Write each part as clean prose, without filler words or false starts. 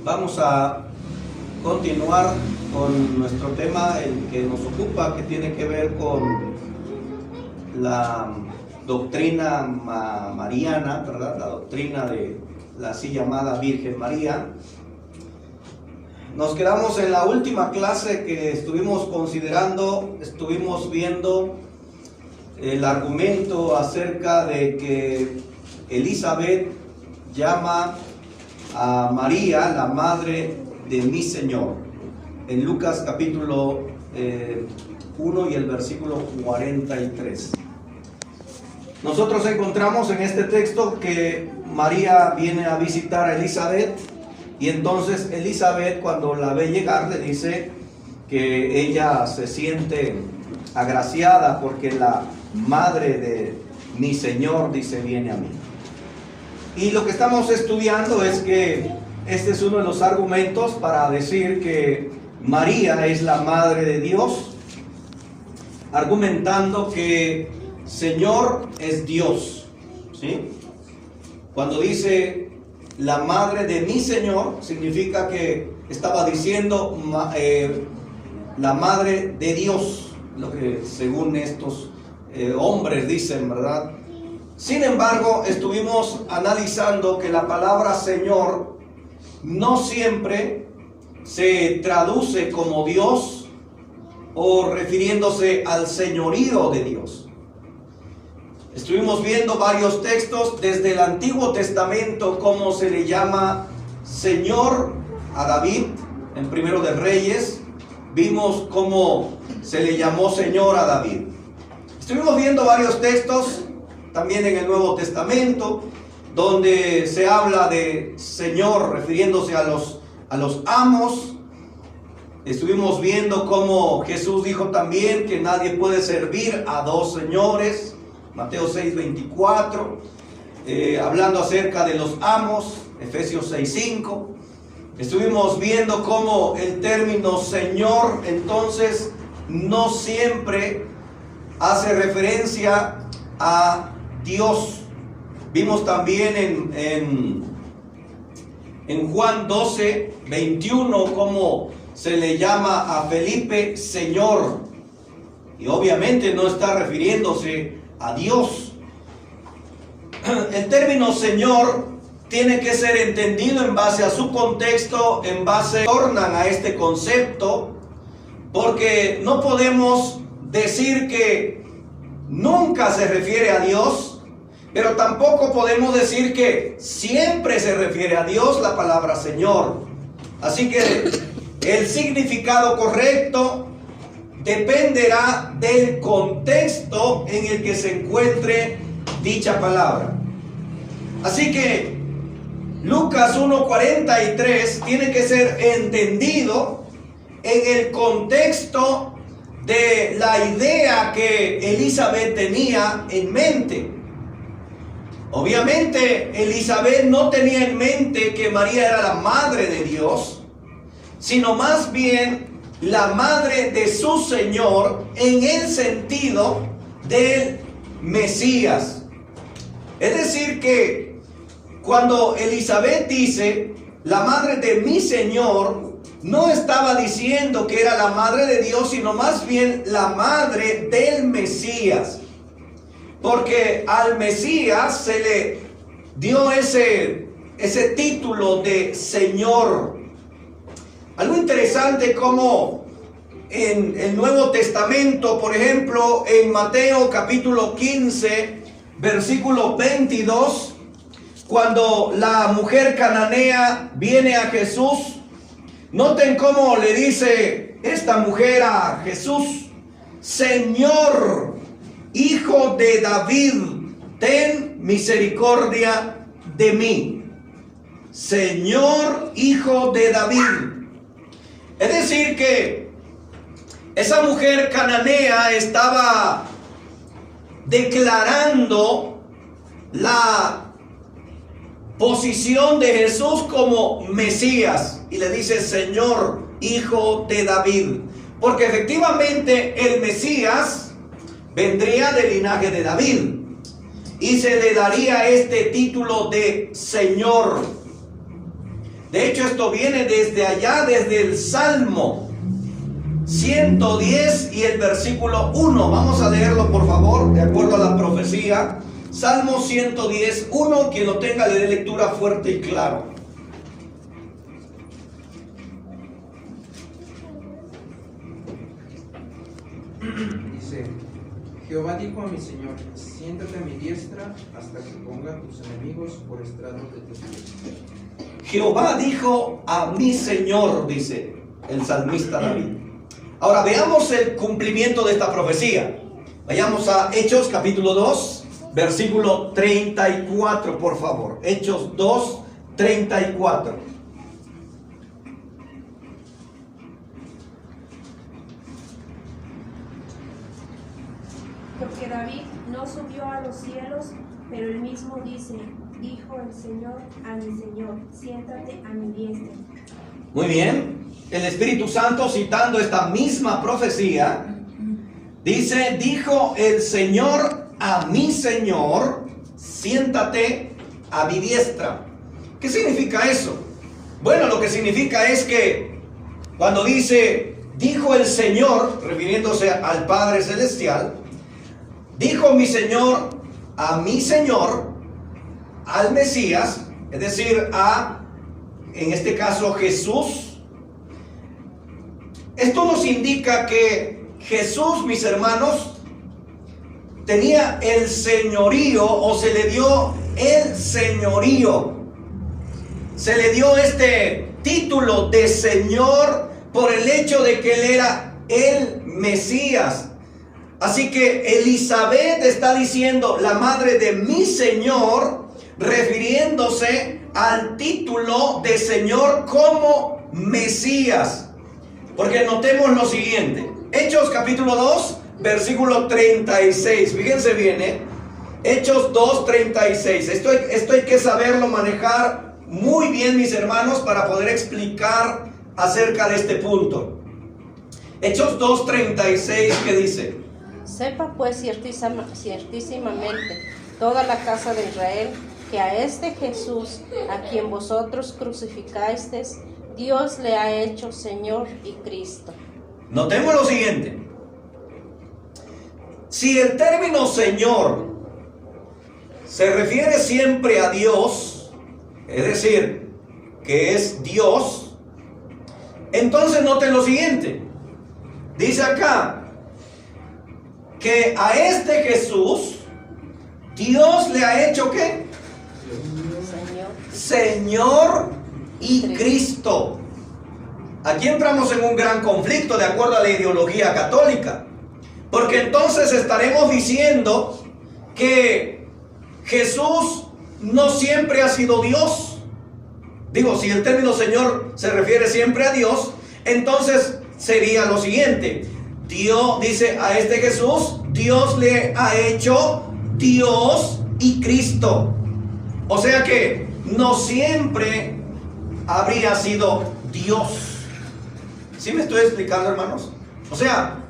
Vamos a continuar con nuestro tema, el que nos ocupa, que tiene que ver con la doctrina mariana, ¿verdad? La doctrina de la así llamada Virgen María. Nos quedamos en la última clase que estuvimos considerando, estuvimos viendo el argumento acerca de que Elizabeth llama a María la madre de mi Señor, en Lucas capítulo 1 y el versículo 43. Nosotros encontramos en este texto que María viene a visitar a Elizabeth, y entonces Elizabeth, cuando la ve llegar, le dice que ella se siente agraciada porque la madre de mi Señor, dice, viene a mí. Y lo que estamos estudiando es que este es uno de los argumentos para decir que María es la madre de Dios, argumentando que Señor es Dios, ¿sí? Cuando dice la madre de mi Señor, significa que estaba diciendo la madre de Dios, lo que según estos hombres dicen, ¿verdad? Sin embargo, estuvimos analizando que la palabra Señor no siempre se traduce como Dios o refiriéndose al señorío de Dios. Estuvimos viendo varios textos desde el Antiguo Testamento, cómo se le llama Señor a David en Primero de Reyes. Vimos cómo se le llamó Señor a David. Estuvimos viendo varios textos también en el Nuevo Testamento, donde se habla de Señor refiriéndose a los amos. Estuvimos viendo cómo Jesús dijo también que nadie puede servir a dos señores, Mateo 6:24, hablando acerca de los amos, Efesios 6:5. Estuvimos viendo cómo el término Señor entonces no siempre hace referencia a Dios. Vimos también en Juan 12:21 cómo se le llama a Felipe Señor, y obviamente no está refiriéndose a Dios. El término Señor tiene que ser entendido en base a su contexto, tornan a este concepto, porque no podemos decir que nunca se refiere a Dios, pero tampoco podemos decir que siempre se refiere a Dios la palabra Señor. Así que el significado correcto dependerá del contexto en el que se encuentre dicha palabra. Así que Lucas 1:43 tiene que ser entendido en el contexto de la idea que Elizabeth tenía en mente. Obviamente Elizabeth no tenía en mente que María era la madre de Dios, sino más bien la madre de su Señor en el sentido del Mesías. Es decir que cuando Elizabeth dice la madre de mi Señor, no estaba diciendo que era la madre de Dios, sino más bien la madre del Mesías. Porque al Mesías se le dio ese título de Señor. Algo interesante como en el Nuevo Testamento, por ejemplo, en Mateo capítulo 15, versículo 22, cuando la mujer cananea viene a Jesús, noten cómo le dice esta mujer a Jesús: Señor, Hijo de David, ten misericordia de mí. Señor, Hijo de David. Es decir que esa mujer cananea estaba declarando la posición de Jesús como Mesías, y le dice Señor, Hijo de David, porque efectivamente el Mesías vendría del linaje de David y se le daría este título de Señor. De hecho, esto viene desde allá, desde el Salmo 110 y el versículo 1. Vamos a leerlo, por favor, de acuerdo a la profecía. Salmo 110, 1. Quien lo tenga, le dé lectura fuerte y claro. Dice: Jehová dijo a mi Señor: siéntate a mi diestra hasta que ponga a tus enemigos por estrado de tus pies. Jehová dijo a mi Señor, dice el salmista David. Ahora veamos el cumplimiento de esta profecía. Vayamos a Hechos capítulo 2, versículo 34, por favor. Hechos 2, 34. Porque David no subió a los cielos, pero él mismo dijo el Señor a mi Señor: siéntate a mi diestra. Muy bien. El Espíritu Santo, citando esta misma profecía, dice: dijo el Señor a mi Señor, siéntate a mi diestra. ¿Qué significa eso? Bueno, lo que significa es que cuando dice dijo el Señor, refiriéndose al Padre Celestial, dijo mi Señor a mi Señor, al Mesías, es decir, en este caso, Jesús. Esto nos indica que Jesús, mis hermanos, tenía el señorío, o se le dio el señorío. Se le dio este título de Señor por el hecho de que él era el Mesías. Así que Elizabeth está diciendo la madre de mi Señor, refiriéndose al título de Señor como Mesías. Porque notemos lo siguiente. Hechos capítulo 2, versículo 36. Fíjense bien, Hechos 2, 36. Esto hay que saberlo manejar muy bien, mis hermanos, para poder explicar acerca de este punto. Hechos 2, 36, ¿qué dice? Sepa pues ciertísimamente toda la casa de Israel que a este Jesús, a quien vosotros crucificasteis, Dios le ha hecho Señor y Cristo. Notemos lo siguiente. Si el término Señor se refiere siempre a Dios, es decir, que es Dios, entonces noten lo siguiente. Dice acá que a este Jesús Dios le ha hecho ¿qué? Señor y Cristo. Aquí entramos en un gran conflicto de acuerdo a la ideología católica, porque entonces estaremos diciendo que Jesús no siempre ha sido Dios. Digo, si el término Señor se refiere siempre a Dios, entonces sería lo siguiente: Dios dice a este Jesús, Dios le ha hecho Dios y Cristo. O sea que no siempre habría sido Dios. ¿Sí me estoy explicando, hermanos? O sea,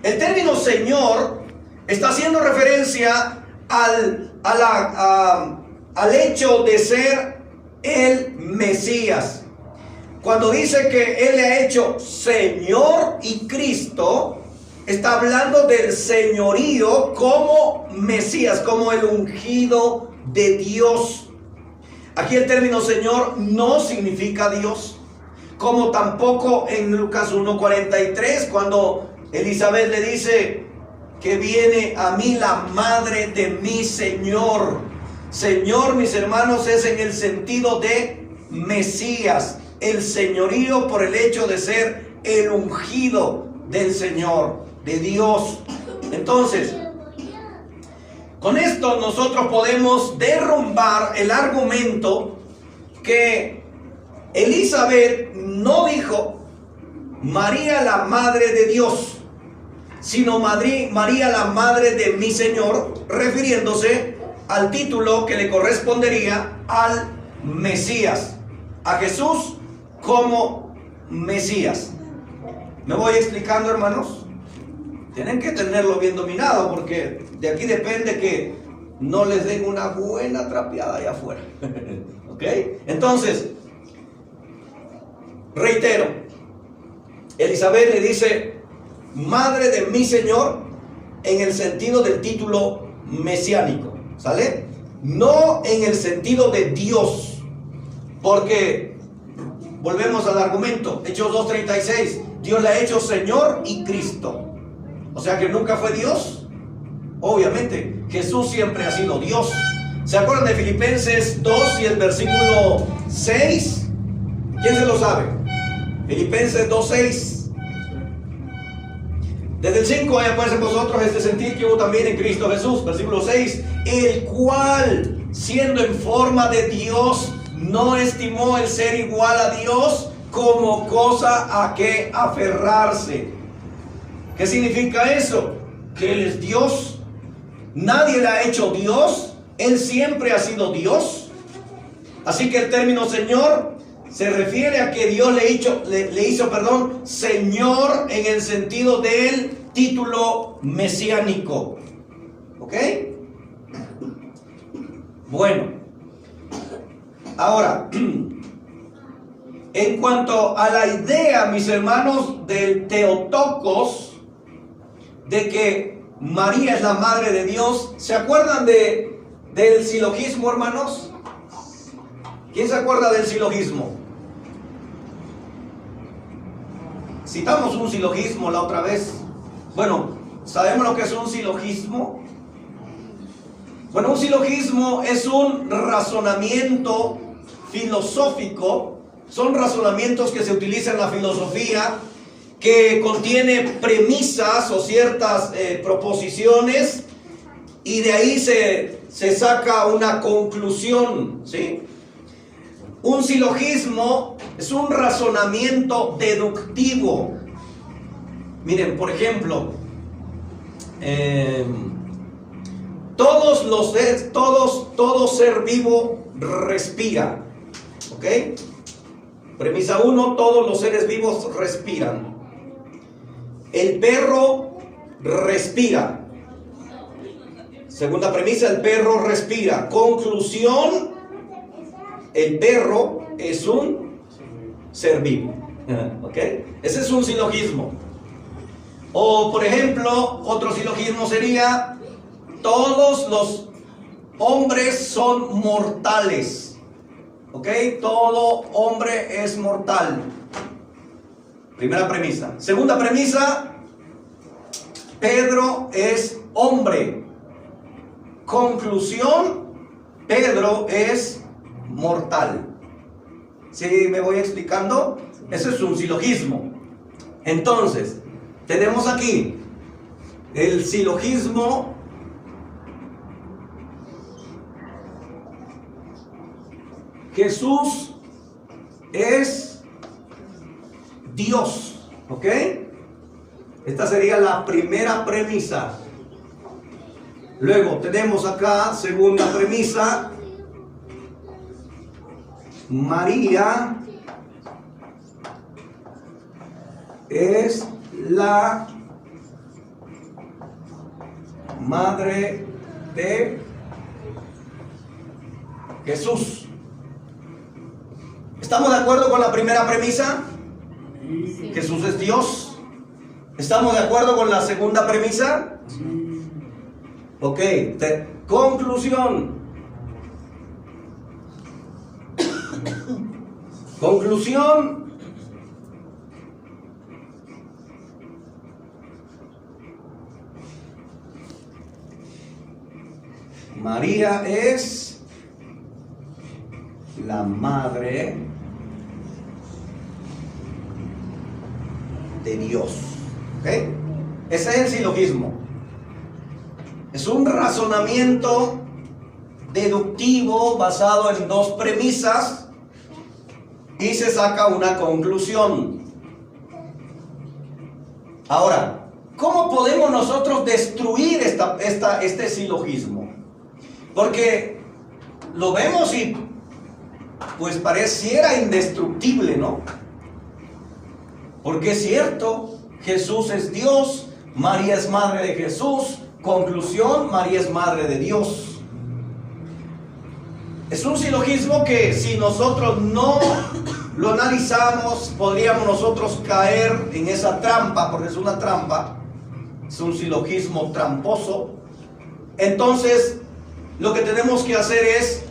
el término Señor está haciendo referencia al hecho de ser el Mesías. Cuando dice que Él le ha hecho Señor y Cristo, está hablando del señorío como Mesías, como el ungido de Dios. Aquí el término Señor no significa Dios, como tampoco en Lucas 1:43, cuando Elizabeth le dice que viene a mí la madre de mi Señor. Señor, mis hermanos, es en el sentido de Mesías, el señorío por el hecho de ser el ungido del Señor, de Dios. Entonces, con esto nosotros podemos derrumbar el argumento que Elizabeth no dijo María la madre de Dios, sino María la madre de mi Señor, refiriéndose al título que le correspondería al Mesías, a Jesús como Mesías. ¿Me voy explicando, hermanos? Tienen que tenerlo bien dominado, porque de aquí depende que no les den una buena trapeada allá afuera. ¿Ok? Entonces, Reitero, Elizabeth le dice madre de mi Señor en el sentido del título mesiánico, ¿sale? No en el sentido de Dios, porque volvemos al argumento, Hechos 2:36, Dios le ha hecho Señor y Cristo, o sea que nunca fue Dios. Obviamente, Jesús siempre ha sido Dios. ¿Se acuerdan de Filipenses 2 y el versículo 6? ¿Quién se lo sabe? Filipenses 2:6. Desde el 5, haya pues en vosotros este sentir que hubo también en Cristo Jesús. Versículo 6. El cual, siendo en forma de Dios, no estimó el ser igual a Dios como cosa a que aferrarse. ¿Qué significa eso? Que Él es Dios. Nadie le ha hecho Dios. Él siempre ha sido Dios. Así que el término Señor se refiere a que Dios le hizo, Señor en el sentido del título mesiánico. ¿Ok? Bueno, ahora, en cuanto a la idea, mis hermanos, del Teotokos, de que María es la madre de Dios, ¿se acuerdan del silogismo, hermanos? ¿Quién se acuerda del silogismo? Citamos un silogismo la otra vez. Bueno, ¿sabemos lo que es un silogismo? Bueno, un silogismo es un razonamiento filosófico. Son razonamientos que se utilizan en la filosofía, que contiene premisas o ciertas proposiciones, y de ahí se saca una conclusión, ¿sí? Un silogismo es un razonamiento deductivo. Miren, por ejemplo, todo ser vivo respira. ¿Ok? Premisa 1, todos los seres vivos respiran. El perro respira. Segunda premisa, el perro respira. Conclusión, el perro es un ser vivo. ¿Ok? Ese es un silogismo. O, por ejemplo, otro silogismo sería: todos los hombres son mortales. ¿Ok? Todo hombre es mortal. Primera premisa. Segunda premisa: Pedro es hombre. Conclusión: Pedro es mortal. ¿Sí me voy explicando? Ese es un silogismo. Entonces, tenemos aquí el silogismo Jesús es Dios. ¿Ok? Esta sería la primera premisa. Luego tenemos acá, segunda premisa: María es la madre de Jesús. ¿Estamos de acuerdo con la primera premisa? Sí. Jesús es Dios. ¿Estamos de acuerdo con la segunda premisa? Sí. Ok, conclusión. Conclusión: María es la madre de Dios. ¿Ok? Ese es el silogismo. Es un razonamiento deductivo basado en dos premisas y se saca una conclusión. Ahora, ¿cómo podemos nosotros destruir este silogismo? Porque lo vemos y pues pareciera indestructible, ¿no? Porque es cierto, Jesús es Dios, María es madre de Jesús. Conclusión: María es madre de Dios. Es un silogismo que si nosotros no lo analizamos, podríamos nosotros caer en esa trampa, porque es una trampa, es un silogismo tramposo. Entonces, lo que tenemos que hacer es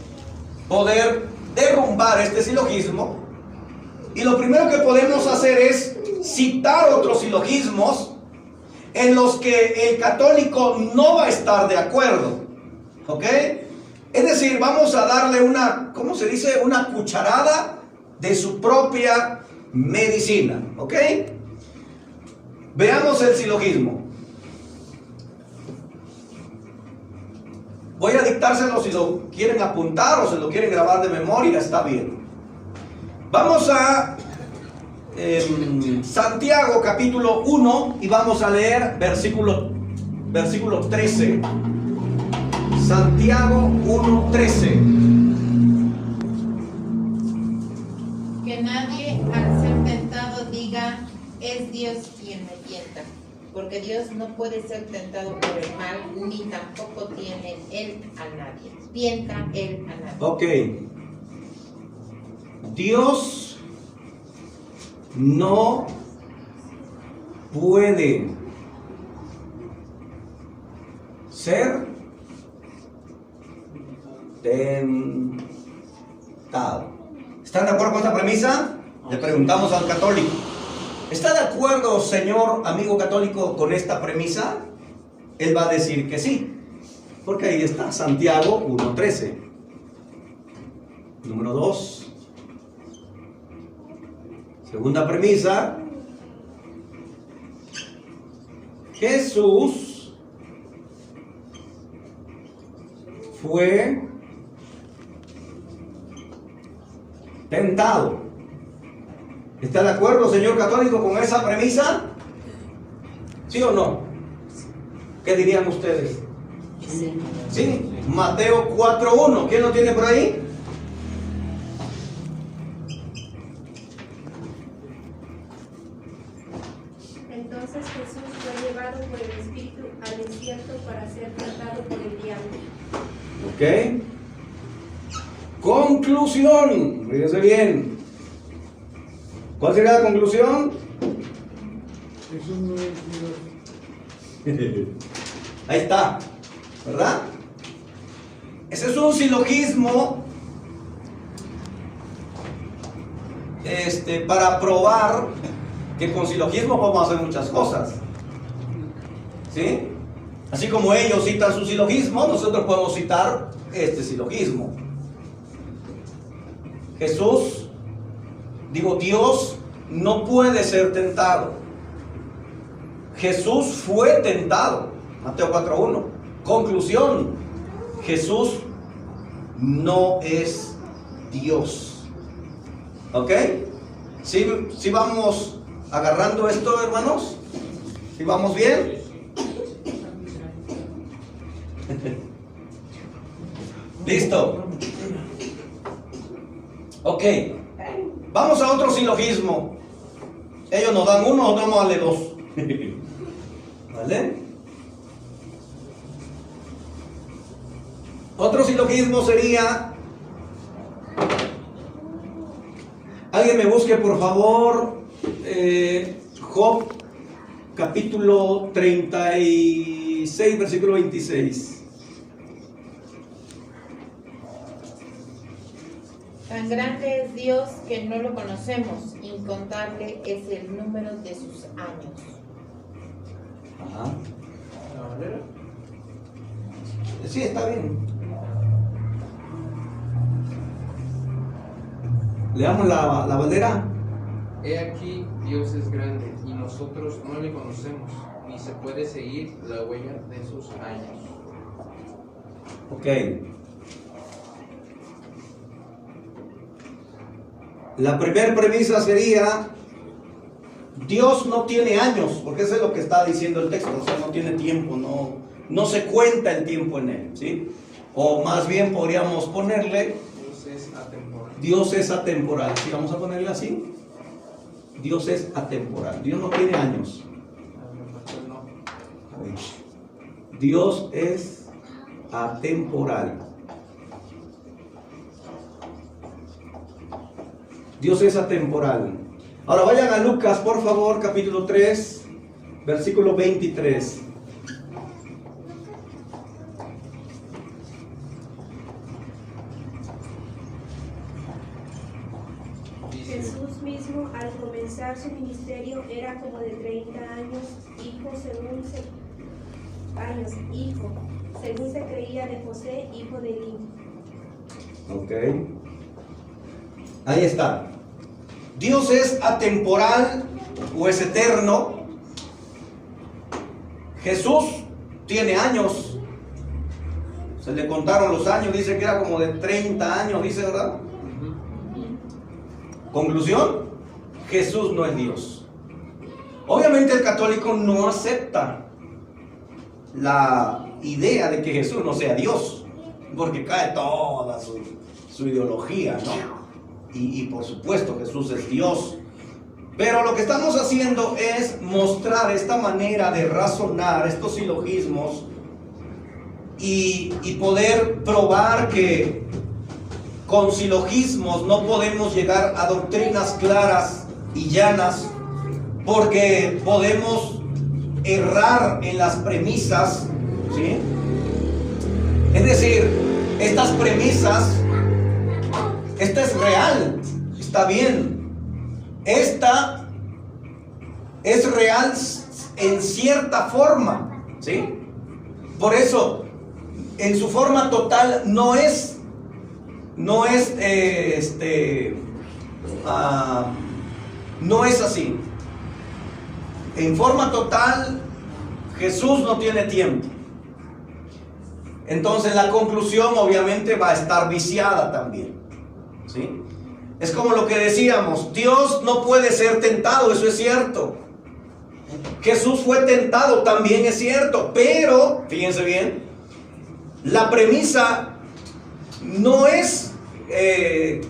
poder derrumbar este silogismo, y lo primero que podemos hacer es citar otros silogismos en los que el católico no va a estar de acuerdo, ¿ok? Es decir, vamos a darle una, ¿cómo se dice? Una cucharada de su propia medicina, ¿ok? Veamos el silogismo. Voy a dictárselo si lo quieren apuntar o si lo quieren grabar de memoria, está bien. Vamos a Santiago capítulo 1 y vamos a leer versículo 13. Santiago 1:13. Que nadie al ser tentado diga, es Dios quien me tienta, porque Dios no puede ser tentado por el mal, ni tampoco tiene él a nadie. Tienta él a nadie. Ok. Dios no puede ser tentado. ¿Están de acuerdo con esta premisa? Le preguntamos al católico. ¿Está de acuerdo, señor amigo católico, con esta premisa? Él va a decir que sí, porque ahí está Santiago 1:13. Número 2. Segunda premisa. Jesús fue tentado. ¿Está de acuerdo, señor católico, con esa premisa? ¿Sí o no? ¿Qué dirían ustedes? Sí. Mateo 4:1. ¿Quién lo tiene por ahí? Entonces Jesús fue llevado por el Espíritu al desierto para ser tentado por el diablo. Ok. Conclusión. Fíjense bien. ¿Cuál sería la conclusión? Jesús no es Dios. Ahí está, ¿verdad? Ese es un silogismo para probar que con silogismo podemos hacer muchas cosas, ¿sí? Así como ellos citan su silogismo, nosotros podemos citar este silogismo. Dios no puede ser tentado. Jesús fue tentado. Mateo 4:1. Conclusión: Jesús no es Dios. ¿Ok? ¿Sí vamos agarrando esto, hermanos? ¿Sí vamos bien? ¿Listo? Ok. Vamos a otro silogismo. Ellos nos dan uno, nosotros vamos a darle dos. ¿Vale? Otro silogismo sería... Alguien me busque, por favor, Job, capítulo 36, versículo 26. Tan grande es Dios que no lo conocemos, incontable es el número de sus años. Ajá. ¿La Valera? Sí, está bien. Leamos la Valera. He aquí, Dios es grande, y nosotros no le conocemos, ni se puede seguir la huella de sus años. Ok. La primera premisa sería: Dios no tiene años, porque eso es lo que está diciendo el texto, o sea, no tiene tiempo, no se cuenta el tiempo en él, ¿sí? O más bien podríamos ponerle: Dios es atemporal. Dios es atemporal. ¿Sí vamos a ponerle así? Dios es atemporal. Dios no tiene años. No. Dios es atemporal. Dios es atemporal. Ahora vayan a Lucas, por favor, capítulo 3, versículo 23. Jesús mismo, al comenzar su ministerio, era como de 30 años, hijo según se creía de José, hijo de Eli. Ok. Ahí está. Dios es atemporal o es eterno. Jesús tiene años. Se le contaron los años, dice que era como de 30 años, dice, ¿verdad? Conclusión, Jesús no es Dios. Obviamente el católico no acepta la idea de que Jesús no sea Dios, porque cae toda su ideología, ¿no? Y por supuesto Jesús es Dios. Pero lo que estamos haciendo es mostrar esta manera de razonar, estos silogismos, y poder probar que con silogismos no podemos llegar a doctrinas claras y llanas, porque podemos errar en las premisas, ¿sí? Es decir, estas premisas, esta es real, está bien. Esta es real en cierta forma, ¿sí? Por eso, en su forma total no es así. En forma total, Jesús no tiene tiempo. Entonces la conclusión obviamente va a estar viciada también, ¿sí? Es como lo que decíamos, Dios no puede ser tentado, eso es cierto. Jesús fue tentado, también es cierto, pero, fíjense bien, la premisa no es de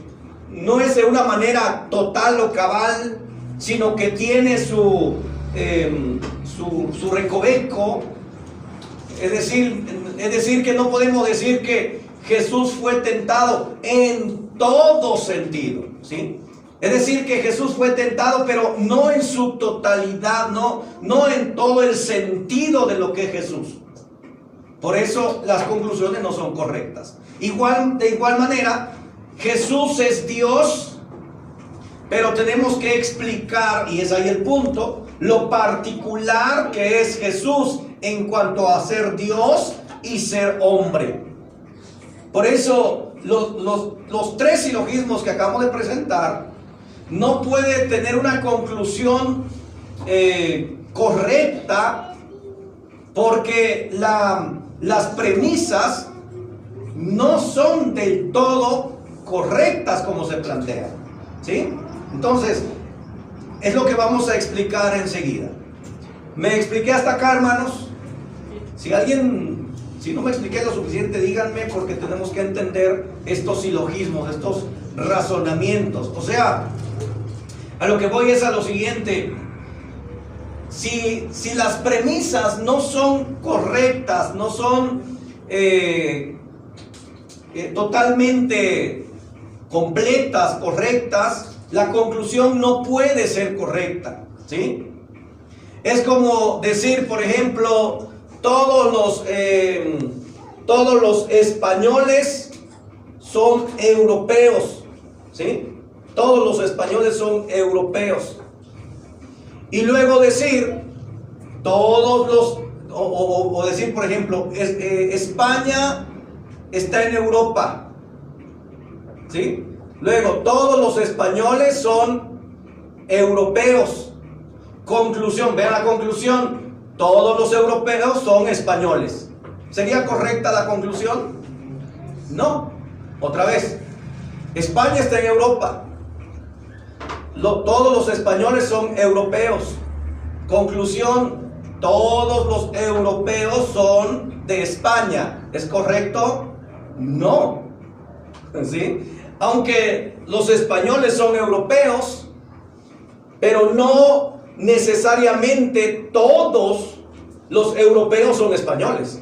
una manera total o cabal, sino que tiene su recoveco. Es decir que no podemos decir que Jesús fue tentado en todo sentido, ¿sí? Es decir que Jesús fue tentado, pero no en su totalidad, no en todo el sentido de lo que es Jesús. Por eso las conclusiones no son correctas. De igual manera, Jesús es Dios, pero tenemos que explicar, y es ahí el punto, lo particular que es Jesús en cuanto a ser Dios y ser hombre. Por eso los tres silogismos que acabamos de presentar no puede tener una conclusión correcta, porque las premisas no son del todo correctas como se plantean, ¿sí? Entonces, es lo que vamos a explicar enseguida. ¿Me expliqué hasta acá, hermanos? Si no me expliqué lo suficiente, díganme, porque tenemos que entender estos silogismos, estos razonamientos. O sea, a lo que voy es a lo siguiente. Si las premisas no son correctas, no son totalmente completas, correctas, la conclusión no puede ser correcta, ¿sí? Es como decir, por ejemplo, todos los españoles son europeos, ¿sí? Todos los españoles son europeos. Y luego decir, o decir, por ejemplo, España está en Europa, ¿sí? Luego, todos los españoles son europeos. Conclusión, vean la conclusión. Todos los europeos son españoles. ¿Sería correcta la conclusión? No. Otra vez. España está en Europa. Todos los españoles son europeos. Conclusión. Todos los europeos son de España. ¿Es correcto? No. ¿Sí? Aunque los españoles son europeos, pero no necesariamente todos los europeos son españoles,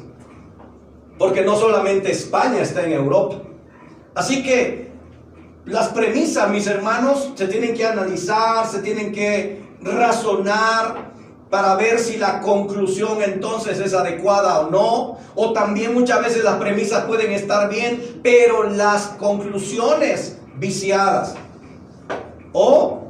porque no solamente España está en Europa. Así que las premisas, mis hermanos, se tienen que analizar, se tienen que razonar para ver si la conclusión entonces es adecuada o no. O también muchas veces las premisas pueden estar bien, pero las conclusiones viciadas. O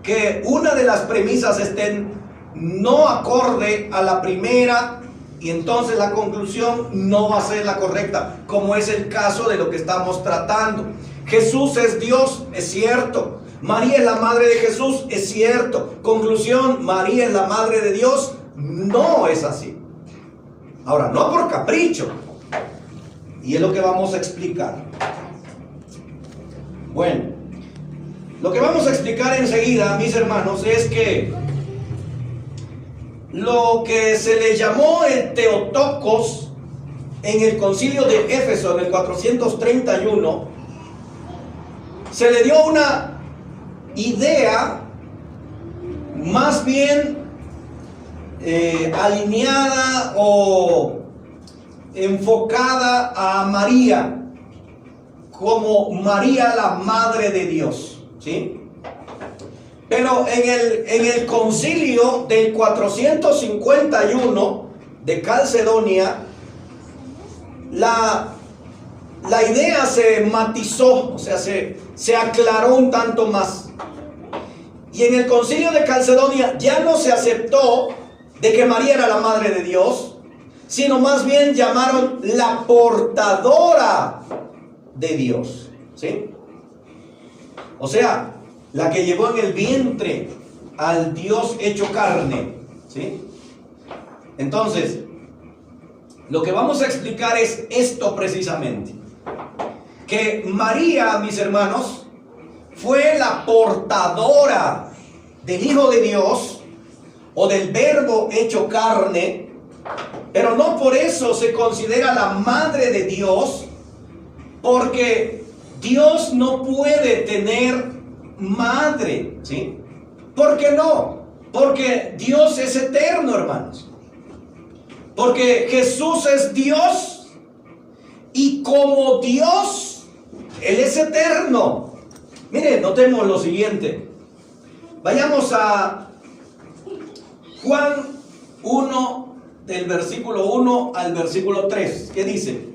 que una de las premisas estén no acorde a la primera y entonces la conclusión no va a ser la correcta, como es el caso de lo que estamos tratando. Jesús es Dios, es cierto. María es la madre de Jesús, es cierto. Conclusión, María es la madre de Dios, no es así. Ahora, no por capricho. Y es lo que vamos a explicar. Bueno, lo que vamos a explicar enseguida, mis hermanos, es que lo que se le llamó el Theotokos en el concilio de Éfeso en el 431, se le dio una idea más bien alineada o enfocada a María, como María la Madre de Dios, ¿sí? Pero en el concilio del 451 de Calcedonia, la idea se matizó, o sea, se aclaró un tanto más. Y en el concilio de Calcedonia ya no se aceptó de que María era la Madre de Dios, sino más bien llamaron la portadora de Dios, ¿sí? O sea, la que llevó en el vientre al Dios hecho carne, ¿sí? Entonces, lo que vamos a explicar es esto precisamente. Que María, mis hermanos, fue la portadora del Hijo de Dios o del Verbo hecho carne, pero no por eso se considera la Madre de Dios, porque Dios no puede tener madre, ¿sí? ¿Por qué no? Porque Dios es eterno, hermanos. Porque Jesús es Dios y como Dios, Él es eterno. Miren, notemos lo siguiente. Vayamos a Juan 1, del versículo 1 al versículo 3. ¿Qué dice?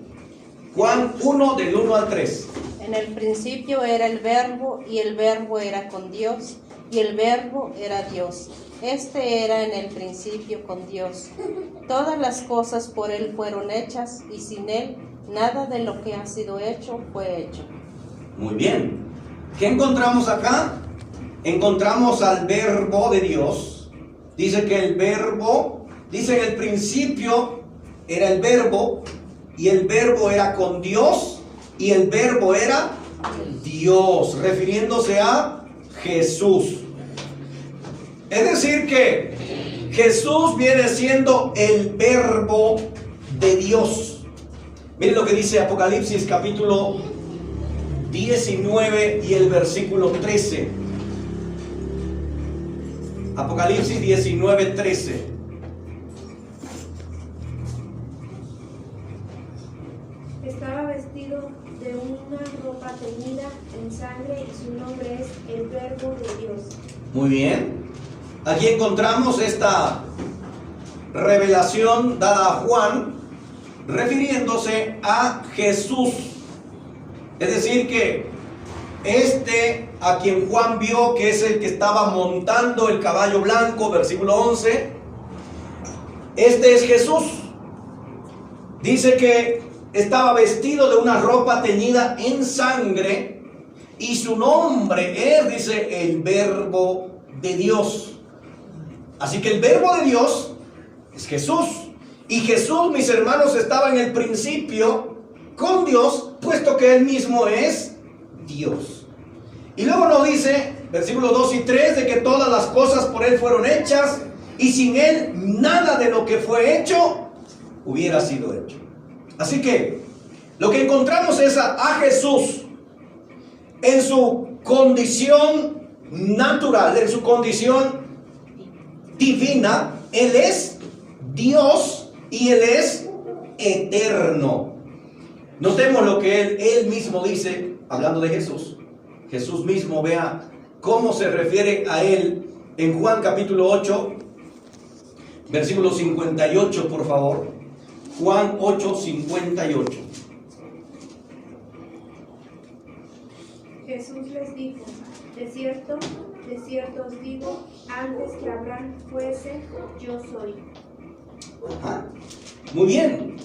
Juan 1, del 1 al 3. En el principio era el Verbo, y el Verbo era con Dios, y el Verbo era Dios. Este era en el principio con Dios. Todas las cosas por Él fueron hechas, y sin Él nada de lo que ha sido hecho fue hecho. Muy bien. ¿Qué encontramos acá? Encontramos al Verbo de Dios. Dice que el Verbo, dice en el principio era el Verbo, y el Verbo era con Dios, y el Verbo era Dios, refiriéndose a Jesús. Es decir que Jesús viene siendo el Verbo de Dios. Miren lo que dice Apocalipsis capítulo 19 y el versículo 13. Apocalipsis 19, 13. Estaba vestido de una ropa teñida en sangre y su nombre es el Verbo de Dios. Muy bien. Aquí encontramos esta revelación dada a Juan refiriéndose a Jesús. Es decir que a quien Juan vio, que es el que estaba montando el caballo blanco, versículo 11, este es Jesús. Dice que estaba vestido de una ropa teñida en sangre y su nombre es, dice, el Verbo de Dios. Así que el Verbo de Dios es Jesús. Y Jesús, mis hermanos, estaba en el principio con Dios, puesto que Él mismo es Dios. Y luego nos dice, versículos 2 y 3, de que todas las cosas por Él fueron hechas, y sin Él nada de lo que fue hecho hubiera sido hecho. Así que lo que encontramos es a Jesús en su condición natural, en su condición divina. Él es Dios y Él es eterno. Notemos lo que Él mismo dice, hablando de Jesús. Jesús mismo, vea cómo se refiere a él en Juan capítulo 8, versículo 58, por favor. Juan 8, 58. Jesús les dijo, de cierto os digo, antes que Abraham fuese, yo soy. Ajá. Muy bien.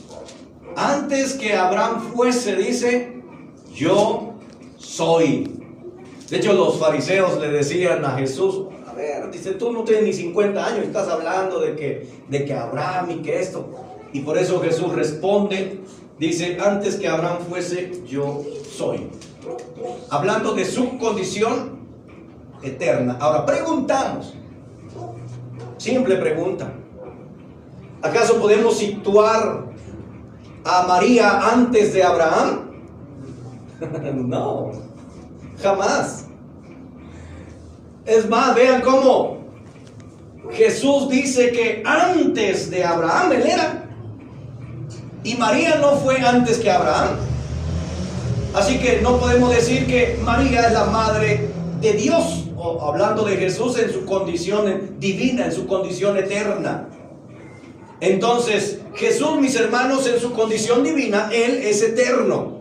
Antes que Abraham fuese, dice, yo soy. De hecho, los fariseos le decían a Jesús, a ver, dice, tú no tienes ni 50 años, estás hablando de que Abraham y que esto. Y por eso Jesús responde, dice, antes que Abraham fuese, yo soy. Hablando de su condición eterna. Ahora preguntamos, simple pregunta, ¿acaso podemos situar a María antes de Abraham? No, jamás. Es más, vean cómo Jesús dice que antes de Abraham él era, y María no fue antes que Abraham. Así que no podemos decir que María es la madre de Dios, o hablando de Jesús en su condición divina, en su condición eterna. Entonces, Jesús, mis hermanos, en su condición divina, Él es eterno.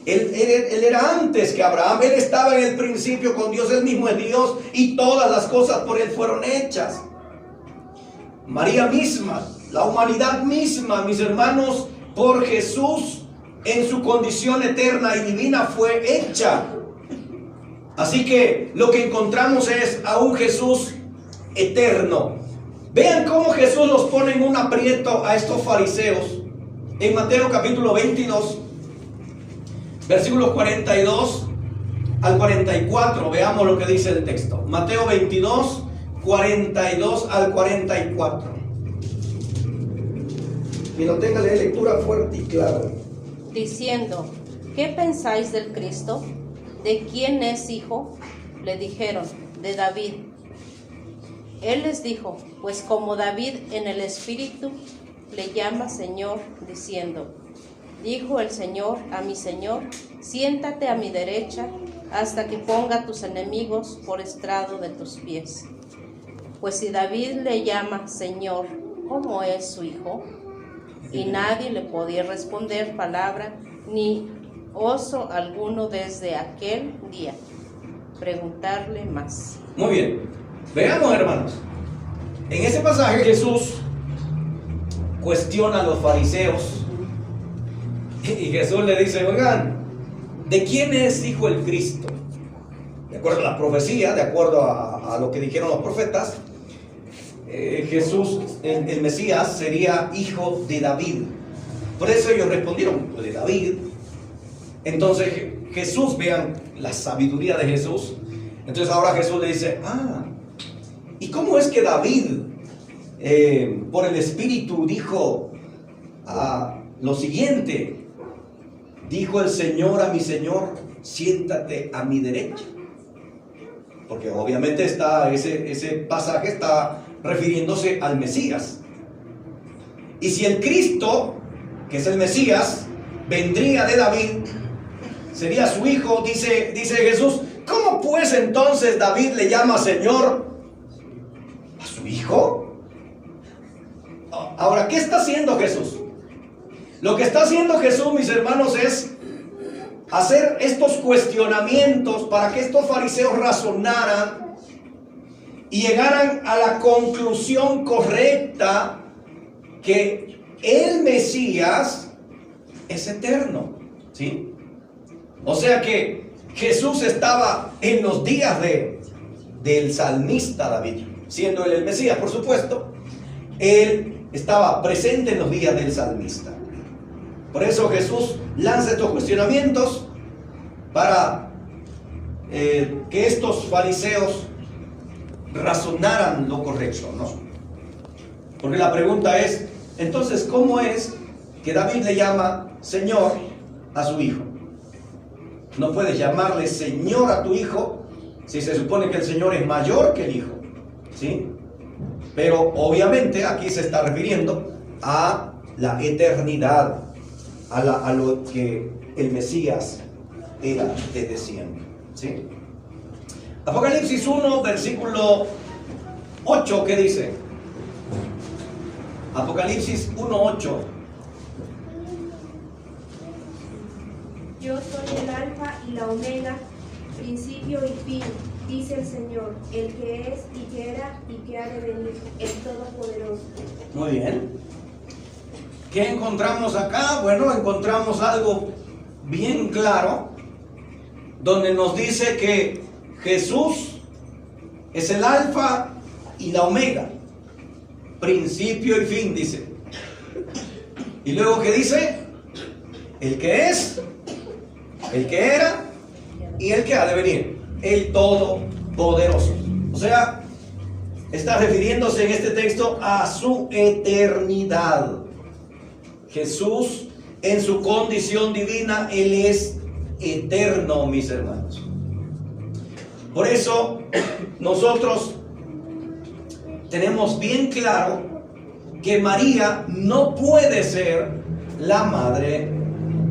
Él era antes que Abraham, Él estaba en el principio con Dios, Él mismo es Dios, y todas las cosas por Él fueron hechas. María misma, la humanidad misma, mis hermanos, por Jesús, en su condición eterna y divina fue hecha. Así que lo que encontramos es a un Jesús eterno. Vean cómo Jesús los pone en un aprieto a estos fariseos. En Mateo capítulo 22, versículos 42 al 44. Veamos lo que dice el texto. Mateo 22, 42 al 44. Y lo tenga de lectura fuerte y clara. Diciendo, ¿qué pensáis del Cristo? ¿De quién es hijo? Le dijeron, de David. Él les dijo, pues como David en el Espíritu le llama Señor, diciendo, dijo el Señor a mi Señor, siéntate a mi derecha hasta que ponga tus enemigos por estrado de tus pies. Pues si David le llama Señor, ¿cómo es su hijo? Y nadie le podía responder palabra, ni oso alguno desde aquel día preguntarle más. Muy bien, veamos, hermanos. En ese pasaje Jesús cuestiona a los fariseos y Jesús le dice, oigan, ¿de quién es hijo el Cristo? De acuerdo a la profecía, de acuerdo a lo que dijeron los profetas, Jesús, el Mesías, sería hijo de David. Por eso ellos respondieron, de David. Entonces Jesús, vean la sabiduría de Jesús. Entonces ahora Jesús le dice, ¿y cómo es que David por el Espíritu dijo lo siguiente? Dijo el Señor a mi Señor, siéntate a mi derecha. Porque obviamente ese pasaje está refiriéndose al Mesías. Y si el Cristo, que es el Mesías, vendría de David, sería su hijo, dice Jesús, ¿cómo pues entonces David le llama Señor a su hijo? Ahora, ¿qué está haciendo Jesús? Lo que está haciendo Jesús, mis hermanos, es hacer estos cuestionamientos para que estos fariseos razonaran y llegaran a la conclusión correcta que el Mesías es eterno, ¿sí? O sea que Jesús estaba en los días del salmista David, siendo él el Mesías, por supuesto. Él estaba presente en los días del salmista. Por eso Jesús lanza estos cuestionamientos para que estos fariseos razonaran lo correcto, ¿no? Porque la pregunta es, entonces, ¿cómo es que David le llama Señor a su hijo? No puedes llamarle Señor a tu hijo si se supone que el Señor es mayor que el hijo, ¿sí? Pero obviamente aquí se está refiriendo a la eternidad, a lo que el Mesías era desde siempre. ¿sí? Apocalipsis 1, versículo 8, ¿qué dice? Apocalipsis 1, 8. Yo soy el alfa y la omega, principio y fin, dice el Señor, el que es y que era y que ha de venir, el Todopoderoso. Muy bien. ¿Qué encontramos acá? Bueno, encontramos algo bien claro, donde nos dice que Jesús es el alfa y la omega, principio y fin, dice. Y luego, ¿qué dice? El que es, el que era y el que ha de venir, el Todopoderoso. O sea, está refiriéndose en este texto a su eternidad. Jesús, en su condición divina, Él es eterno, mis hermanos. Por eso, nosotros tenemos bien claro que María no puede ser la madre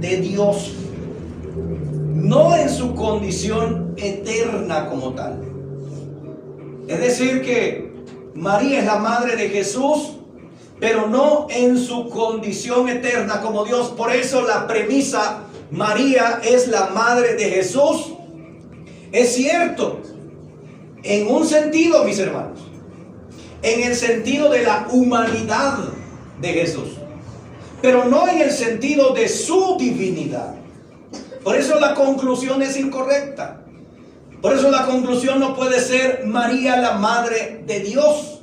de Dios, no en su condición eterna como tal. Es decir, que María es la madre de Jesús, pero no en su condición eterna como Dios. Por eso la premisa, María es la madre de Jesús, es cierto, en un sentido, mis hermanos, en el sentido de la humanidad de Jesús, pero no en el sentido de su divinidad. Por eso la conclusión es incorrecta. Por eso la conclusión no puede ser María la madre de Dios,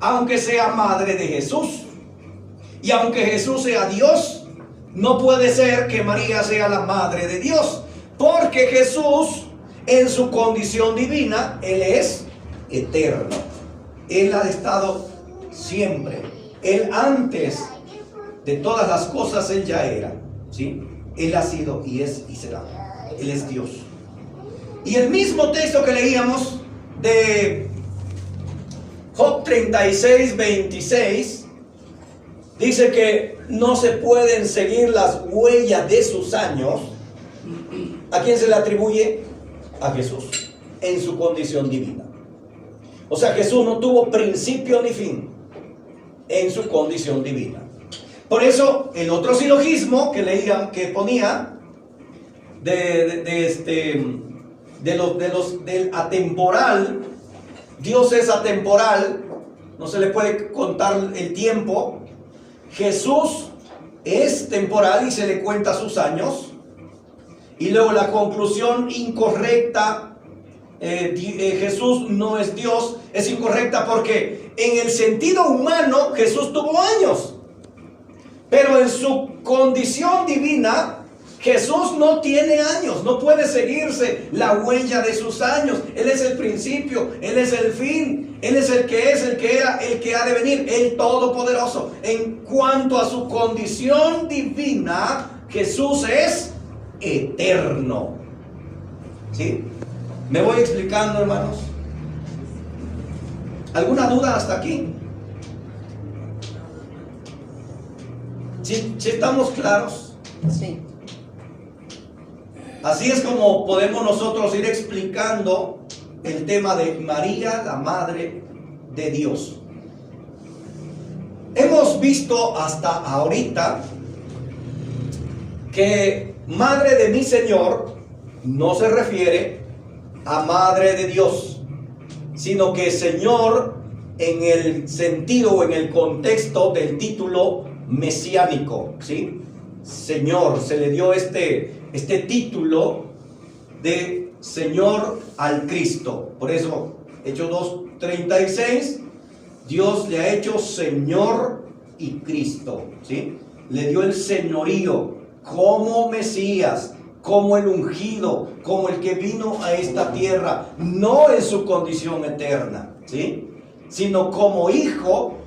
aunque sea madre de Jesús. Y aunque Jesús sea Dios, no puede ser que María sea la madre de Dios, porque Jesús, en su condición divina, Él es eterno. Él ha estado siempre. Él antes de todas las cosas, Él ya era, ¿sí? Él ha sido y es y será. Él es Dios. Y el mismo texto que leíamos de Job 36, 26, dice que no se pueden seguir las huellas de sus años. ¿A quién se le atribuye? A Jesús, en su condición divina. O sea, Jesús no tuvo principio ni fin en su condición divina. Por eso, el otro silogismo que leían, que ponía del atemporal, Dios es atemporal, no se le puede contar el tiempo. Jesús es temporal y se le cuenta sus años. Y luego la conclusión incorrecta, Jesús no es Dios, es incorrecta porque en el sentido humano Jesús tuvo años, pero en su condición divina Jesús no tiene años, no puede seguirse la huella de sus años. Él es el principio, Él es el fin, Él es, el que era, el que ha de venir, el Todopoderoso. En cuanto a su condición divina, Jesús es eterno. ¿Sí? ¿Me voy explicando, hermanos? ¿Alguna duda hasta aquí? ¿Sí estamos claros? Sí. Así es como podemos nosotros ir explicando el tema de María, la Madre de Dios. Hemos visto hasta ahorita que Madre de mi Señor no se refiere a Madre de Dios, sino que Señor en el sentido o en el contexto del título mesiánico, ¿sí? Señor, se le dio este título de Señor al Cristo. Por eso, Hechos 2:36, Dios le ha hecho Señor y Cristo, ¿sí? Le dio el señorío como Mesías, como el ungido, como el que vino a esta tierra, no en su condición eterna, ¿sí? Sino como hijo,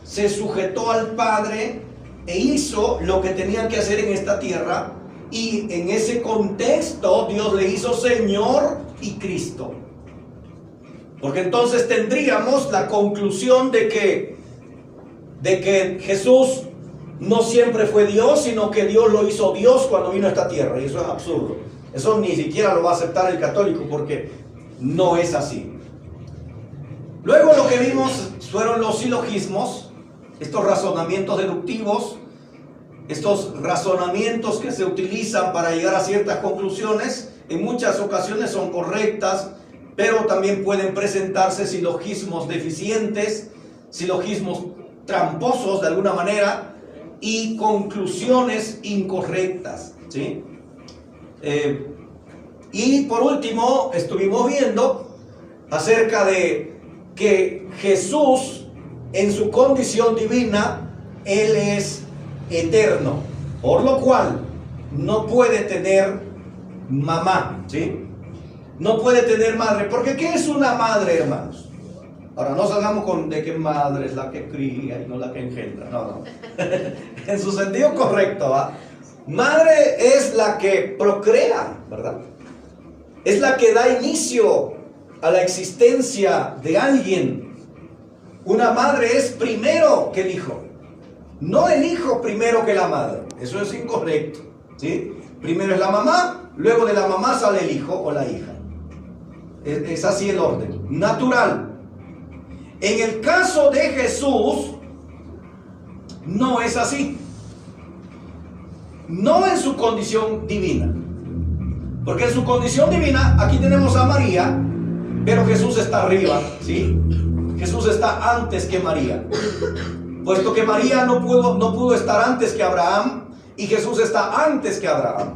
se sujetó al Padre e hizo lo que tenía que hacer en esta tierra, y en ese contexto Dios le hizo Señor y Cristo. Porque entonces tendríamos la conclusión de que Jesús no siempre fue Dios, sino que Dios lo hizo Dios cuando vino a esta tierra, y eso es absurdo. Eso ni siquiera lo va a aceptar el católico porque no es así. Luego lo que vimos fueron los silogismos, estos razonamientos deductivos, estos razonamientos que se utilizan para llegar a ciertas conclusiones. En muchas ocasiones son correctas, pero también pueden presentarse silogismos deficientes, silogismos tramposos de alguna manera y conclusiones incorrectas, ¿sí? Y por último estuvimos viendo acerca de que Jesús en su condición divina, Él es eterno, por lo cual no puede tener mamá, ¿sí? No puede tener madre, porque ¿qué es una madre, hermanos? Ahora, no salgamos con de qué madre es la que cría y no la que engendra, no. En su sentido correcto, ¿va? Madre es la que procrea, ¿verdad? Es la que da inicio a la existencia de alguien. Una madre es primero que el hijo, no el hijo primero que la madre. Eso es incorrecto, ¿sí? Primero es la mamá, luego de la mamá sale el hijo o la hija. Es así el orden, natural. En el caso de Jesús, no es así. No en su condición divina. Porque en su condición divina, aquí tenemos a María, pero Jesús está arriba, ¿sí? Jesús está antes que María. Puesto que María no pudo estar antes que Abraham, y Jesús está antes que Abraham.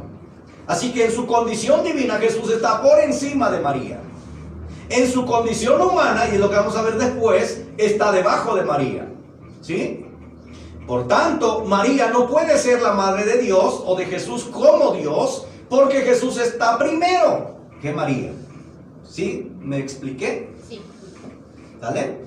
Así que en su condición divina, Jesús está por encima de María. En su condición humana, y es lo que vamos a ver después, está debajo de María, ¿sí? Por tanto, María no puede ser la madre de Dios o de Jesús como Dios, porque Jesús está primero que María. ¿Sí? ¿Me expliqué? Sí. ¿Vale?